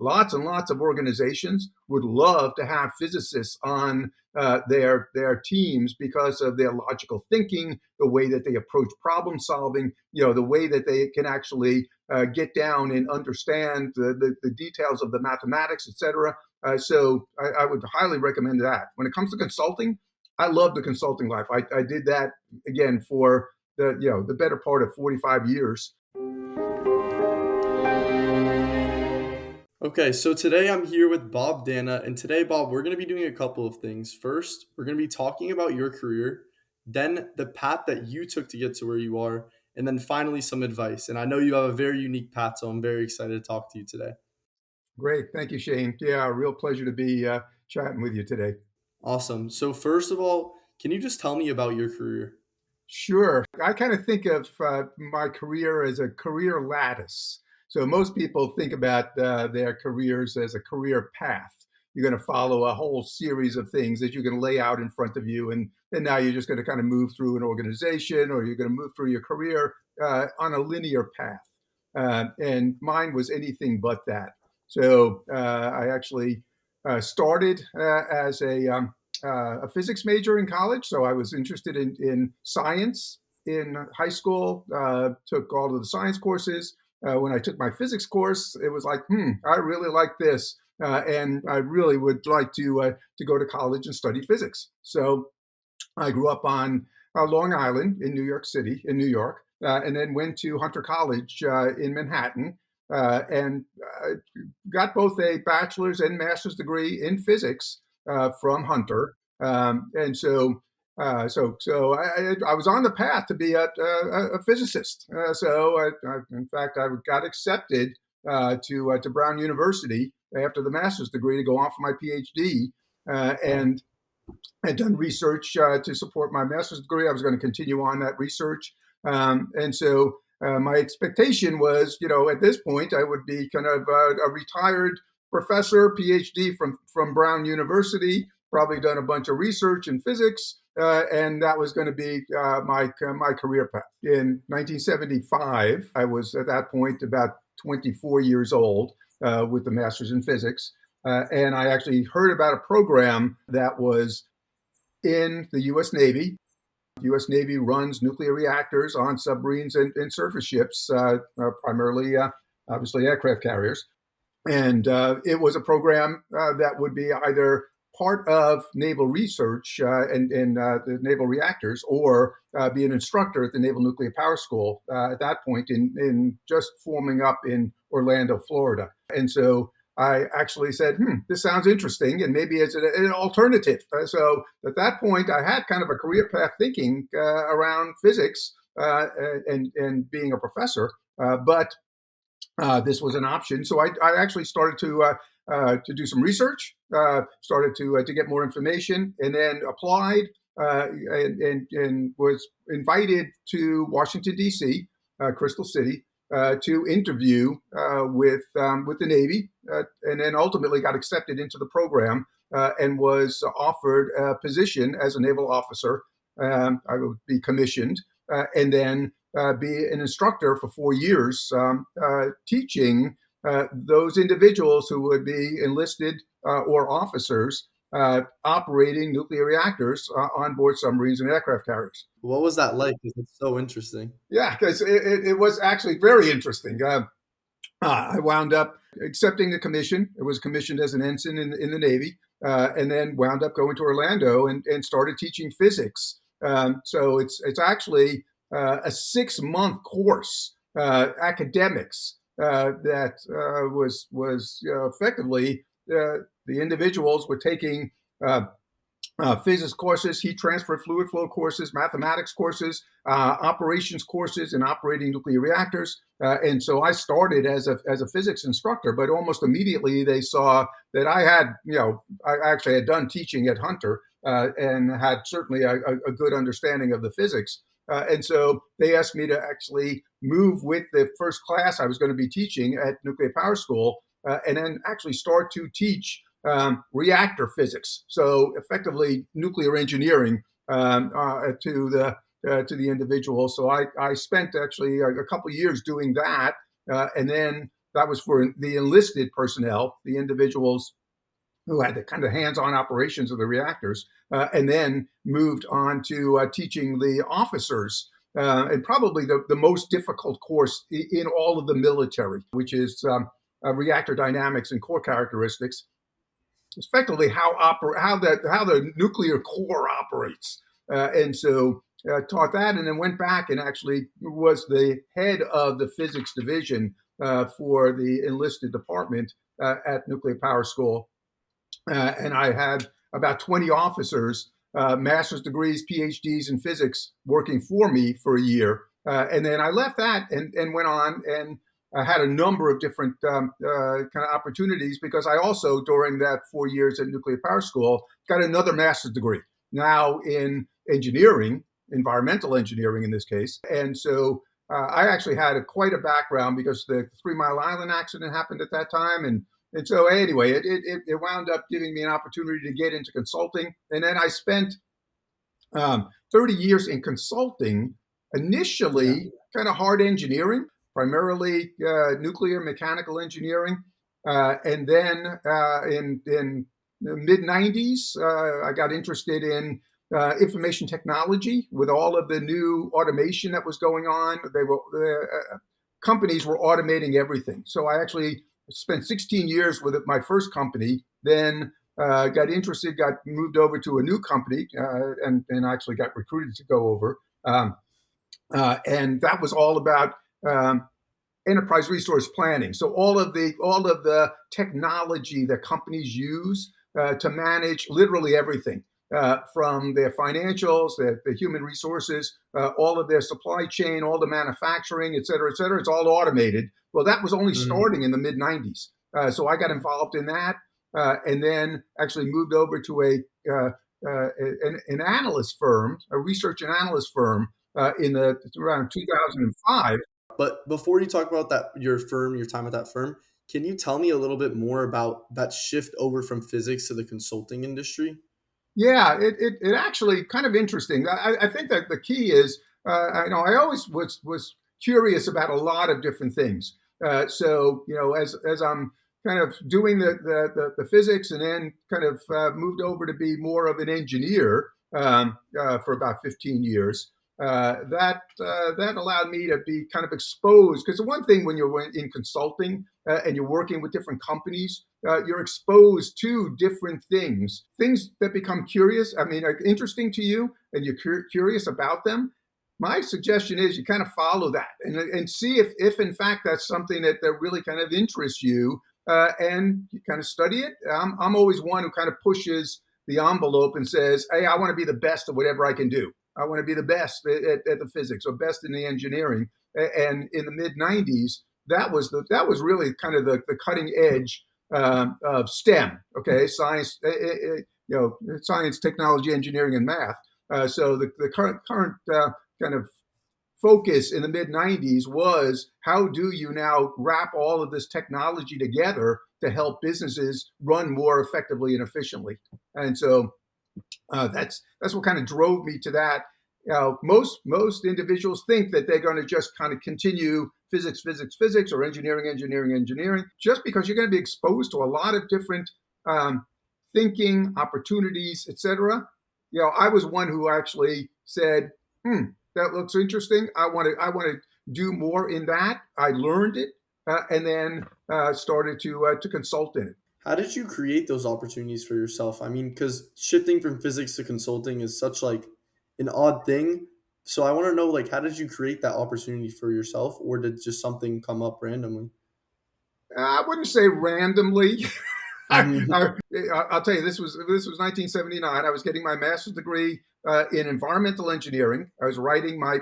lots and lots of organizations would love to have physicists on their teams because of their logical thinking, the way that they approach problem solving, the way that they can actually get down and understand the details of the mathematics, et cetera. So I would highly recommend that. When it comes to consulting, I love the consulting life. I did that again for the better part of 45 years. Okay, so today I'm here with Bob Danna, and today, Bob, we're going to be doing a couple of things. First, we're going to be talking about your career, then the path that you took to get to where you are, and then finally some advice. And I know you have a very unique path, so I'm very excited to talk to you today. Great. Thank you, Shane. Yeah, a real pleasure to be chatting with you today. Awesome. So first of all, can you just tell me about your career? Sure. I kind of think of my career as a career lattice. So most people think about their careers as a career path. You're going to follow a whole series of things that you're going to lay out in front of you. And now you're just going to kind of move through an organization, or you're going to move through your career on a linear path. And mine was anything but that. So I actually started as a physics major in college, so I was interested in science in high school. Took all of the science courses. When I took my physics course, it was like, I really like this, and I really would like to go to college and study physics. So I grew up on Long Island in New York City, in New York, and then went to Hunter College in Manhattan, and got both a bachelor's and master's degree in physics from Hunter. And so, I was on the path to be a physicist. In fact, I got accepted to Brown University after the master's degree to go on for my PhD, and had done research to support my master's degree. I was going to continue on that research, my expectation was, at this point, I would be kind of a retired professor, PhD from Brown University, probably done a bunch of research in physics, and that was going to be my career path. In 1975, I was at that point about 24 years old with the master's in physics, and I actually heard about a program that was in the U.S. Navy. The U.S. Navy runs nuclear reactors on submarines and surface ships, primarily, obviously, aircraft carriers. And it was a program that would be either part of naval research and the naval reactors, or be an instructor at the Naval Nuclear Power School at that point in just forming up in Orlando, Florida. And so I actually said, this sounds interesting, and maybe it's an alternative. So at that point, I had kind of a career path thinking around physics and being a professor, but this was an option. So I actually started to do some research, started to get more information, and then applied and was invited to Washington, D.C., Crystal City, to interview with the Navy, and then ultimately got accepted into the program and was offered a position as a naval officer. I would be commissioned and then be an instructor for 4 years, teaching those individuals who would be enlisted or officers operating nuclear reactors on board submarines and aircraft carriers. What was that like? 'Cause it's so interesting. Yeah, because it was actually very interesting. I wound up accepting the commission. It was commissioned as an ensign in the Navy, and then wound up going to Orlando and started teaching physics. So it's actually a 6-month course, academics, that was effectively the individuals were taking physics courses, heat transfer, fluid flow courses, mathematics courses, operations courses, and operating nuclear reactors. And so I started as a physics instructor, but almost immediately they saw that I had, I actually had done teaching at Hunter and had certainly a good understanding of the physics. And so they asked me to actually move with the first class I was going to be teaching at Nuclear Power School, and then actually start to teach reactor physics. So effectively nuclear engineering to the individual. So I spent actually a couple of years doing that, and then that was for the enlisted personnel, the individuals who had the kind of hands-on operations of the reactors, and then moved on to teaching the officers, and probably the most difficult course in all of the military, which is reactor dynamics and core characteristics, effectively how the nuclear core operates. And so taught that, and then went back and actually was the head of the physics division for the enlisted department at Nuclear Power School. And I had about 20 officers, master's degrees, PhDs in physics, working for me for a year. And then I left that and went on and had a number of different kind of opportunities, because I also, during that 4 years at Nuclear Power School, got another master's degree, now in engineering, environmental engineering in this case. And so I actually had quite a background, because the 3 Mile Island accident happened at that time. And so anyway, it wound up giving me an opportunity to get into consulting. And then I spent 30 years in consulting, Yeah. initially kind of hard engineering, primarily nuclear mechanical engineering. And then in the mid 90s, I got interested in information technology with all of the new automation that was going on. Companies were automating everything. So I actually spent 16 years with my first company, then got interested, got moved over to a new company, and actually got recruited to go over. And that was all about enterprise resource planning. So all of the technology that companies use to manage literally everything, from their financials, the human resources, all of their supply chain, all the manufacturing, et cetera, et cetera. It's all automated. Well, that was only Mhm. starting in the mid 90s. So I got involved in that, and then actually moved over to an analyst firm, a research and analyst firm, in the around 2005. But before you talk about that, your time at that firm, can you tell me a little bit more about that shift over from physics to the consulting industry? Yeah, it actually kind of interesting. I think that the key is, I always was curious about a lot of different things. So as I'm kind of doing the physics, and then kind of moved over to be more of an engineer for about 15 years. That allowed me to be kind of exposed, because the one thing when you're in consulting and you're working with different companies, you're exposed to different things that become curious. I mean, like, interesting to you, and you're curious about them. My suggestion is you kind of follow that and see if in fact that's something that really kind of interests you, and you kind of study it. I'm always one who kind of pushes the envelope and says, "Hey, I want to be the best at whatever I can do. I want to be the best at the physics, or best in the engineering." And in the mid '90s, that was really kind of the cutting edge of STEM. Okay, science, science, technology, engineering, and math. So the current kind of focus in the mid 90s was, how do you now wrap all of this technology together to help businesses run more effectively and efficiently? And so that's what kind of drove me to that. Most individuals think that they're going to just kind of continue physics, physics, physics, or engineering, engineering, engineering, just because you're going to be exposed to a lot of different um, thinking opportunities, etc. I was one who actually said, that looks interesting. I want to do more in that." I learned it, and then started to consult in it. How did you create those opportunities for yourself? I mean, because shifting from physics to consulting is such like an odd thing. So I want to know, like, how did you create that opportunity for yourself, or did just something come up randomly? I wouldn't say randomly. I, Mhm. I, I'll tell you, this was 1979. I was getting my master's degree in environmental engineering. I was writing my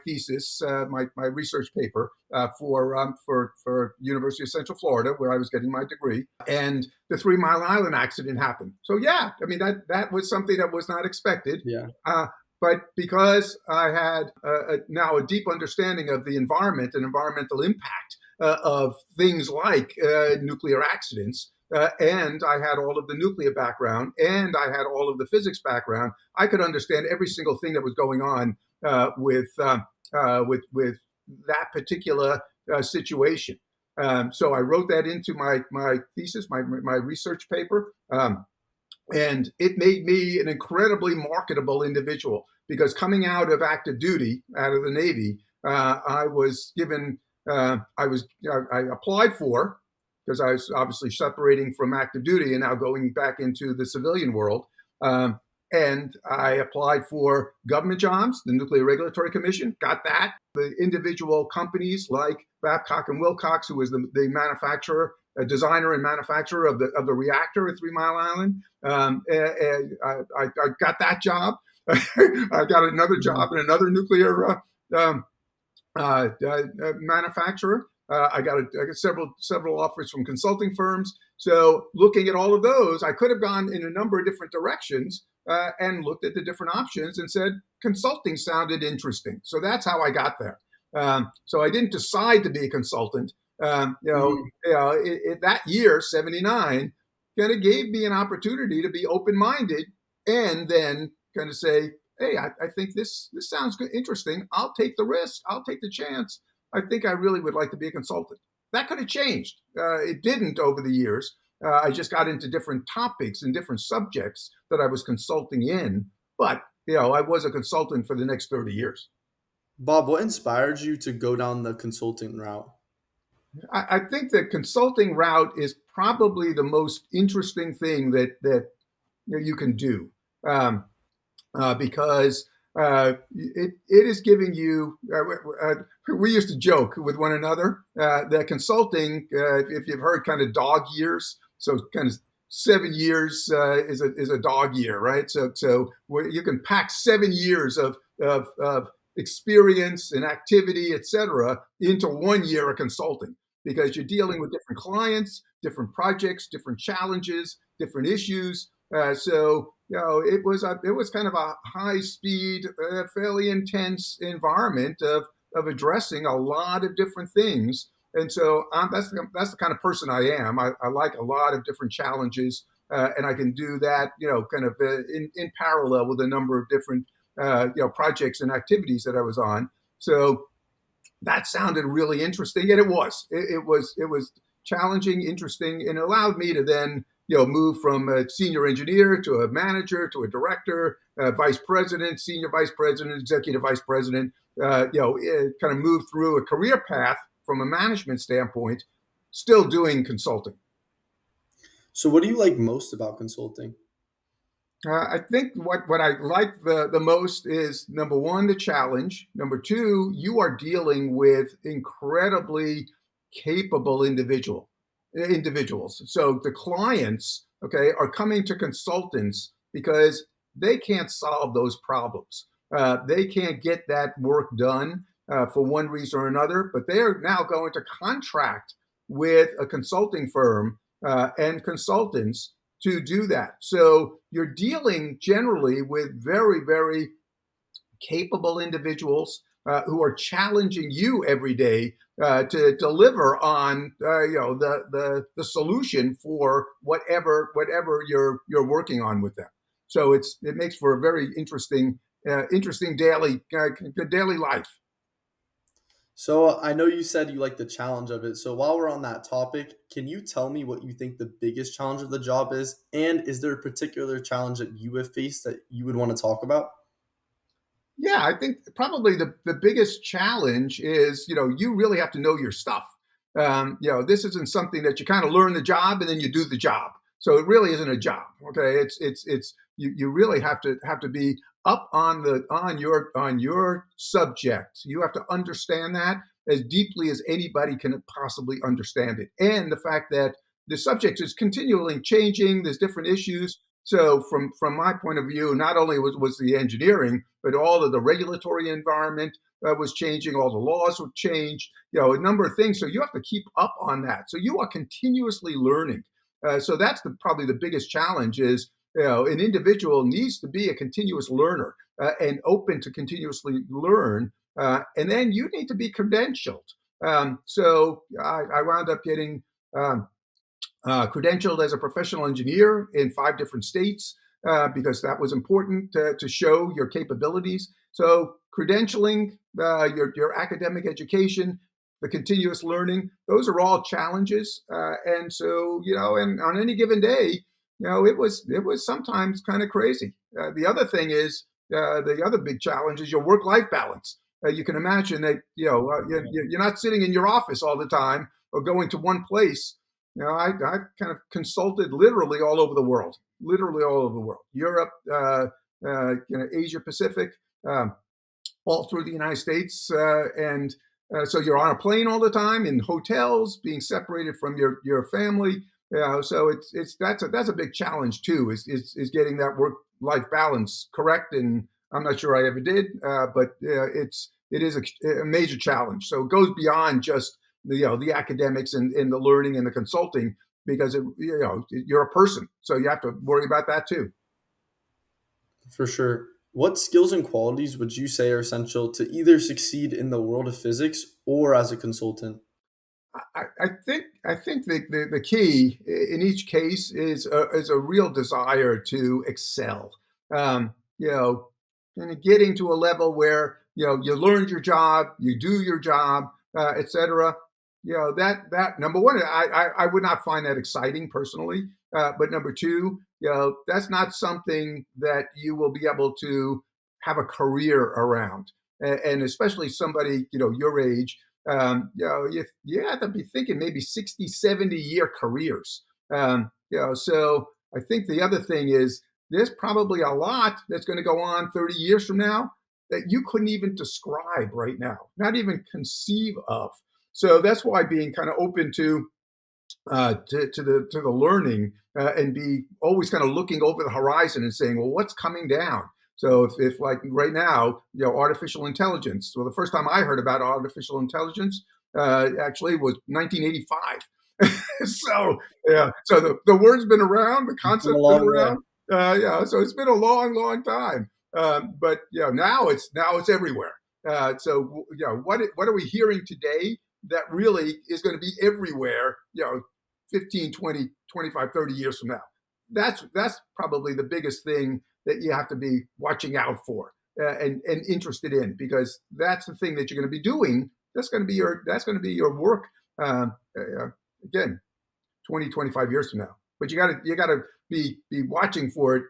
thesis, my research paper for University of Central Florida, where I was getting my degree. And the 3 Mile Island accident happened. So yeah, I mean that was something that was not expected. Yeah. Uh, but because I had now a deep understanding of the environment and environmental impact of things like nuclear accidents, and I had all of the nuclear background, and I had all of the physics background, I could understand every single thing that was going on with that particular situation. So I wrote that into my thesis, my research paper. And it made me an incredibly marketable individual because coming out of active duty, out of the Navy, I was given, I applied for, because I was obviously separating from active duty and now going back into the civilian world. Um, and I applied for government jobs, the Nuclear Regulatory Commission, got that. The individual companies like Babcock and Wilcox, who was the manufacturer, designer and manufacturer of the reactor at 3 Mile Island. I got that job. I got another Mhm. job in another nuclear um, manufacturer. I got several offers from consulting firms. So looking at all of those, I could have gone in a number of different directions and looked at the different options and said consulting sounded interesting. So that's how I got there. So I didn't decide to be a consultant. Mhm. That year, '79, kind of gave me an opportunity to be open minded and then kind of say, hey, I think this sounds good, interesting. I'll take the risk. I'll take the chance. I think I really would like to be a consultant. That could have changed. It didn't over the years. I just got into different topics and different subjects that I was consulting in. But I was a consultant for the next 30 years. Bob, what inspired you to go down the consulting route? I think the consulting route is probably the most interesting thing that you can do. Um, because it is giving you. We used to joke with one another that consulting, if you've heard kind of dog years, so kind of 7 years is a dog year, right? So you can pack 7 years of experience and activity, et cetera, into 1 year of consulting because you're dealing with different clients, different projects, different challenges, different issues. So it was kind of a high speed, fairly intense environment of addressing a lot of different things. And so that's the kind of person I am. I like a lot of different challenges, and I can do that, kind of in parallel with a number of different, projects and activities that I was on. So that sounded really interesting, and it was. It was challenging, interesting, and allowed me to then move from a senior engineer to a manager to a director, vice president, senior vice president, executive vice president. Kind of move through a career path from a management standpoint, still doing consulting. So, what do you like most about consulting? I think what I like the most is number one, the challenge. Number two, you are dealing with incredibly capable individuals. So the clients, okay, are coming to consultants because they can't solve those problems. They can't get that work done for one reason or another, but they are now going to contract with a consulting firm and consultants to do that. So you're dealing generally with very, very capable individuals who are challenging you every day to deliver on the solution for whatever you're working on with them. So it makes for a very interesting daily life. So, I know you said you like the challenge of it. So, while we're on that topic, can you tell me what you think the biggest challenge of the job is? And is there a particular challenge that you have faced that you would want to talk about? Yeah, I think probably the biggest challenge is, you really have to know your stuff. This isn't something that you kind of learn the job and then you do the job. So it really isn't a job. Okay, it's you really have to be up on your subject. You have to understand that as deeply as anybody can possibly understand it, and the fact that the subject is continually changing. There's different issues. So from my point of view, not only was the engineering, but all of the regulatory environment was changing, all the laws were changed, a number of things. So you have to keep up on that. So you are continuously learning. So that's probably the biggest challenge is, an individual needs to be a continuous learner and open to continuously learn. And then you need to be credentialed. So I wound up getting credentialed as a professional engineer in 5 different states because that was important to show your capabilities. So credentialing, your academic education, the continuous learning. Those are all challenges. And so, and on any given day, it was sometimes kind of crazy. The other thing is, the other big challenge is your work-life balance. You can imagine that, you're not sitting in your office all the time or going to one place. I kind of consulted literally all over the world, Europe, Asia Pacific, um, all through the United States, and so you're on a plane all the time, in hotels, being separated from your family. So that's a big challenge too, is getting that work life balance correct. And I'm not sure I ever did, but it is a major challenge. So it goes beyond just the academics and the learning and the consulting, because you're a person, so you have to worry about that too. For sure. What skills and qualities would you say are essential to either succeed in the world of physics or as a consultant? I think the key in each case is a real desire to excel. Um, you know, and getting to a level where you learned your job, you do your job, etc. That number one, I would not find that exciting personally. But number two, that's not something that you will be able to have a career around, and especially somebody your age. You have to be thinking maybe 60, 70-year careers. So I think the other thing is, there's probably a lot that's going to go on 30 years from now that you couldn't even describe right now, not even conceive of. So that's why being kind of open to the learning, and be always kind of looking over the horizon and saying, well, what's coming down? So if like right now, artificial intelligence. Well, the first time I heard about artificial intelligence actually was 1985. So yeah, so the word's been around, the It's been a concept's been long way. around. Yeah, so it's been a long, long time. But now it's everywhere. So what are we hearing today that really is going to be everywhere, 15, 20, 25, 30 years from now? That's probably the biggest thing that you have to be watching out for, and interested in, because that's the thing that you're going to be doing. That's going to be your work, again, 20, 25 years from now. But you got to be watching for it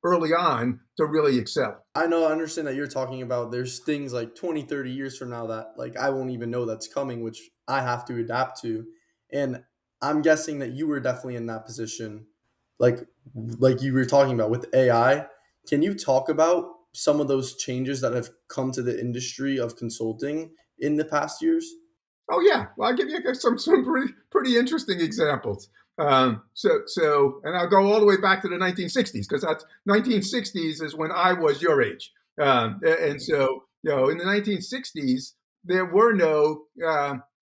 early on to really excel. I understand that you're talking about there's things like 20, 30 years from now that like I won't even know that's coming, which I have to adapt to. And I'm guessing that you were definitely in that position, like like you were talking about with AI. Can you talk about some of those changes that have come to the industry of consulting in the past years? Oh yeah, well, I'll give you some pretty interesting examples. And I'll go all the way back to the 1960s, because that's 1960s is when I was your age. And so in the 1960s there were no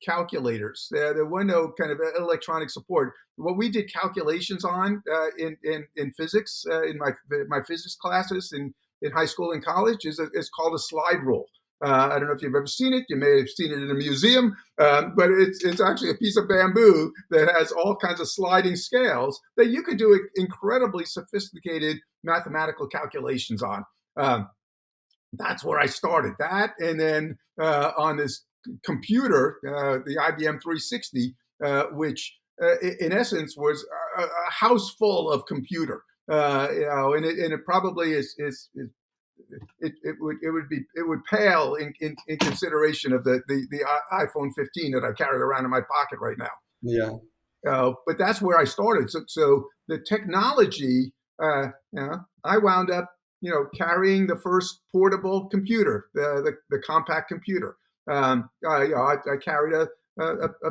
calculators. There were no kind of electronic support. What we did calculations on, in physics, in my physics classes in high school and college, is called a slide rule. I don't know if you've ever seen it. You may have seen it in a museum, but it's actually a piece of bamboo that has all kinds of sliding scales that you could do incredibly sophisticated mathematical calculations on. That's where I started. That, and then on this computer, the IBM 360, which in essence was a house full of computer. And it probably it would pale in consideration of the iPhone 15 that I carry around in my pocket right now. Yeah. But that's where I started. So the technology, I wound up, carrying the first portable computer, the compact computer. I carried a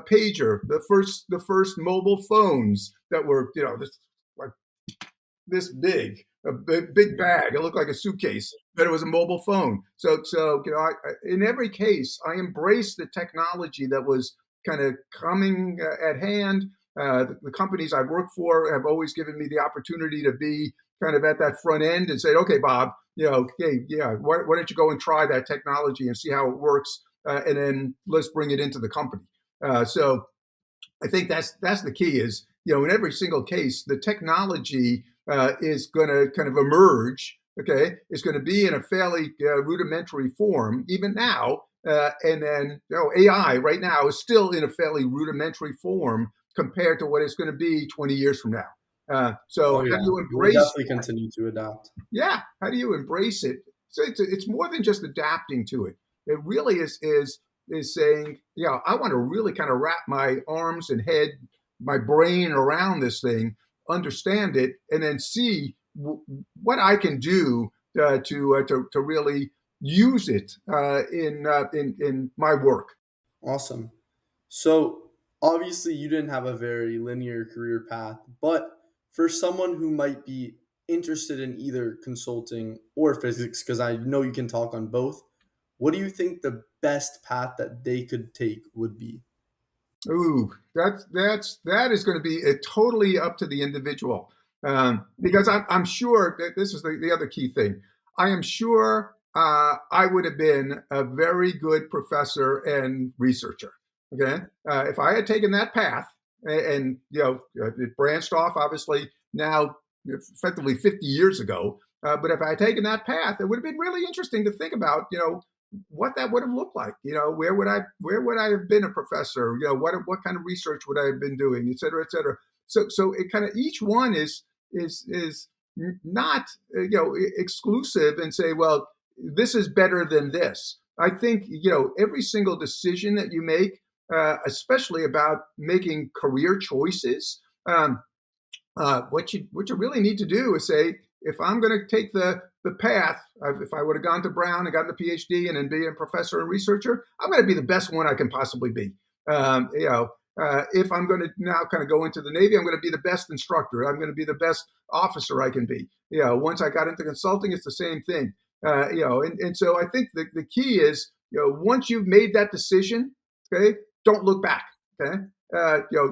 pager, the first mobile phones that were, like this big, a big bag. It looked like a suitcase, but it was a mobile phone. So in every case, I embraced the technology that was kind of coming at hand. The companies I've worked for have always given me the opportunity to be kind of at that front end and say, okay, Bob, hey, yeah, why don't you go and try that technology and see how it works, and then let's bring it into the company. So I think that's the key, is, in every single case, the technology is going to kind of emerge. Okay, it's going to be in a fairly rudimentary form even now, And then, AI right now is still in a fairly rudimentary form compared to what it's going to be 20 years from now. So Oh how do yeah, you we'll embrace? definitely continue to adapt. Yeah, how do you embrace it? So it's more than just adapting to it. It really is saying, yeah, I want to really kind of wrap my arms and head, my brain around this thing, understand it, and then see what I can do to really use it in my work. Awesome. So obviously you didn't have a very linear career path, but for someone who might be interested in either consulting or physics, because I know you can talk on both, what do you think the best path that they could take would be? Ooh, that is going to be totally up to the individual, because I'm sure that this is the other key thing. I am sure I would have been a very good professor and researcher. Okay, if I had taken that path and it branched off, obviously now effectively 50 years ago. But if I had taken that path, it would have been really interesting to think about. What that would have looked like. Where would I have been a professor? What kind of research would I have been doing, et cetera, et cetera. So it kind of each one is not exclusive and say, well, this is better than this. I think every single decision that you make, especially about making career choices. What you really need to do is say, if I'm going to take the path, if I would have gone to Brown and gotten the PhD and then be a professor and researcher, I'm going to be the best one I can possibly be. If I'm going to now kind of go into the Navy, I'm going to be the best instructor. I'm going to be the best officer I can be. Once I got into consulting, it's the same thing. And so I think the key is, once you've made that decision, okay, don't look back. Okay,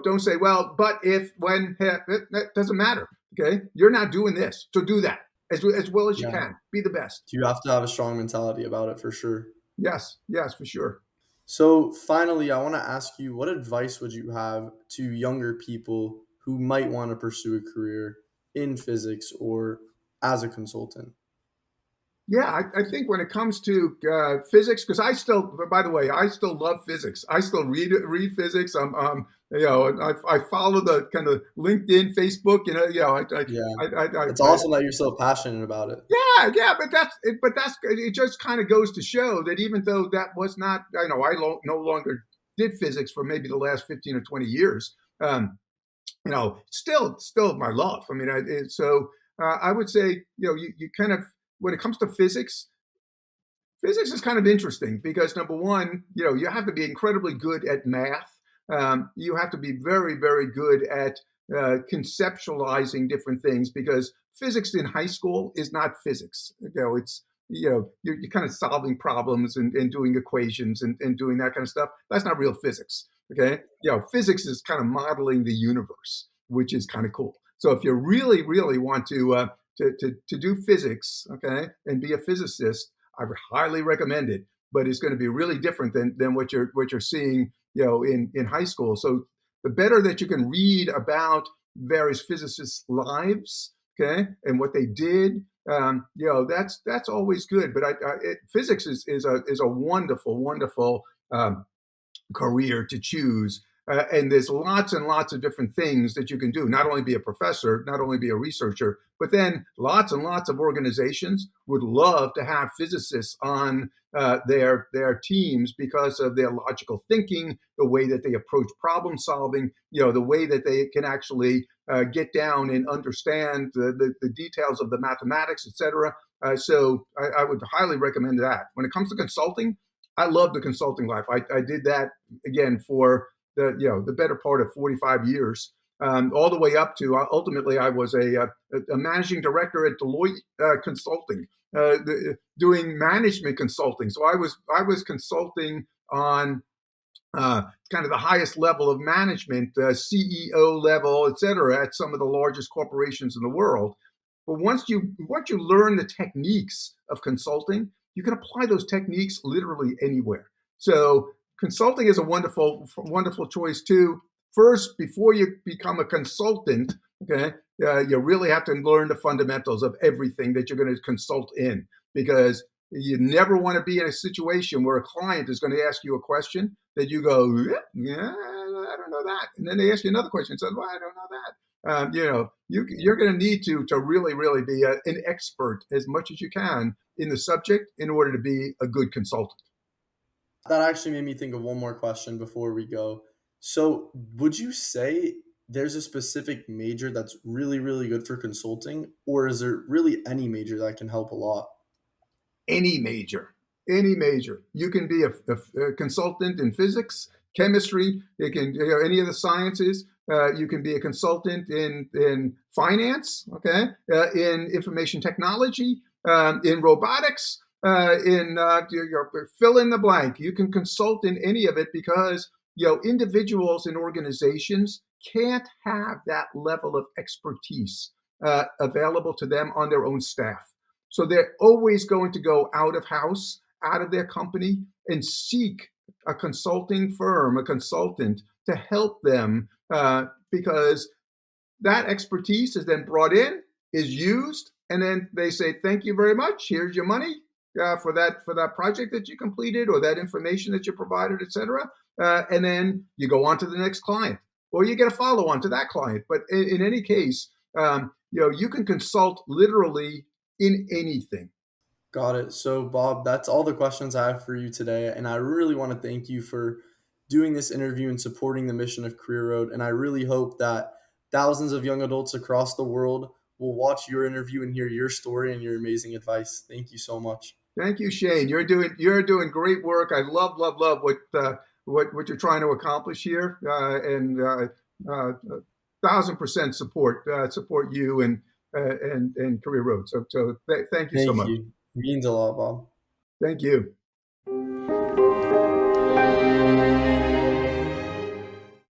don't say, well, but if, when, that doesn't matter. Okay. You're not doing this. So do that as well as you Yeah. can. Be the best. You have to have a strong mentality about it for sure. Yes. Yes, for sure. So finally, I want to ask you, what advice would you have to younger people who might want to pursue a career in physics or as a consultant? Yeah, I think when it comes to physics, because by the way, I still love physics. I still read physics. I follow the kind of LinkedIn, Facebook. Yeah. It's I awesome that you're so passionate about it. yeah, but it just kind of goes to show that even though that was not, no longer did physics for maybe the last 15 or 20 years. Still my love. I mean, I would say, you kind of, when it comes to physics is kind of interesting because number one, you have to be incredibly good at math. You have to be very, very good at conceptualizing different things because physics in high school is not physics. It's you're kind of solving problems and doing equations and doing that kind of stuff. That's not real physics. Okay, physics is kind of modeling the universe, which is kind of cool. So if you really, really want to do physics, okay, and be a physicist, I would highly recommend it, but it's going to be really different than what you're seeing, in high school. So the better that you can read about various physicists' lives, okay, and what they did, that's always good. But physics is a wonderful, wonderful career to choose. And there's lots and lots of different things that you can do. Not only be a professor, not only be a researcher, but then lots and lots of organizations would love to have physicists on their teams because of their logical thinking, the way that they approach problem solving, the way that they can actually get down and understand the details of the mathematics, et cetera. So I would highly recommend that. When it comes to consulting, I love the consulting life. I did that again for the better part of 45 years, all the way up to ultimately I was a managing director at Deloitte Consulting, doing management consulting. So I was consulting on kind of the highest level of management, CEO level, et cetera, at some of the largest corporations in the world. But once you learn the techniques of consulting, you can apply those techniques literally anywhere. So consulting is a wonderful, wonderful choice too. First, before you become a consultant, okay, you really have to learn the fundamentals of everything that you're going to consult in, because You never want to be in a situation where a client is going to ask you a question that you go, yeah, I don't know that. And then they ask you another question and say, well, I don't know that. You're going to need to really, really be an expert as much as you can in the subject in order to be a good consultant. That actually made me think of one more question before we go. So, would you say there's a specific major that's really, really good for consulting, or is there really any major that can help a lot? Any major, any major. You can be a consultant in physics, chemistry. It can, any of the sciences. You can be a consultant in finance, okay, in information technology, in robotics, in fill in the blank. You can consult in any of it because individuals and organizations can't have that level of expertise available to them on their own staff. So they're always going to go out of house, out of their company, and seek a consulting firm, a consultant to help them because that expertise is then brought in, is used, and then they say, "Thank you very much. Here's your money for that project that you completed or that information that you provided, etc." And then you go on to the next client, or you get a follow on to that client. But in any case, you can consult literally in anything. Got it. So, Bob, that's all the questions I have for you today. And I really want to thank you for doing this interview and supporting the mission of Career Road. And I really hope that thousands of young adults across the world will watch your interview and hear your story and your amazing advice. Thank you so much. Thank you, Shane. You're doing great work. I love what you're trying to accomplish here, and 1,000% support you and Career Road. So thank you so Thank much. you. It means a lot, Bob. Thank you.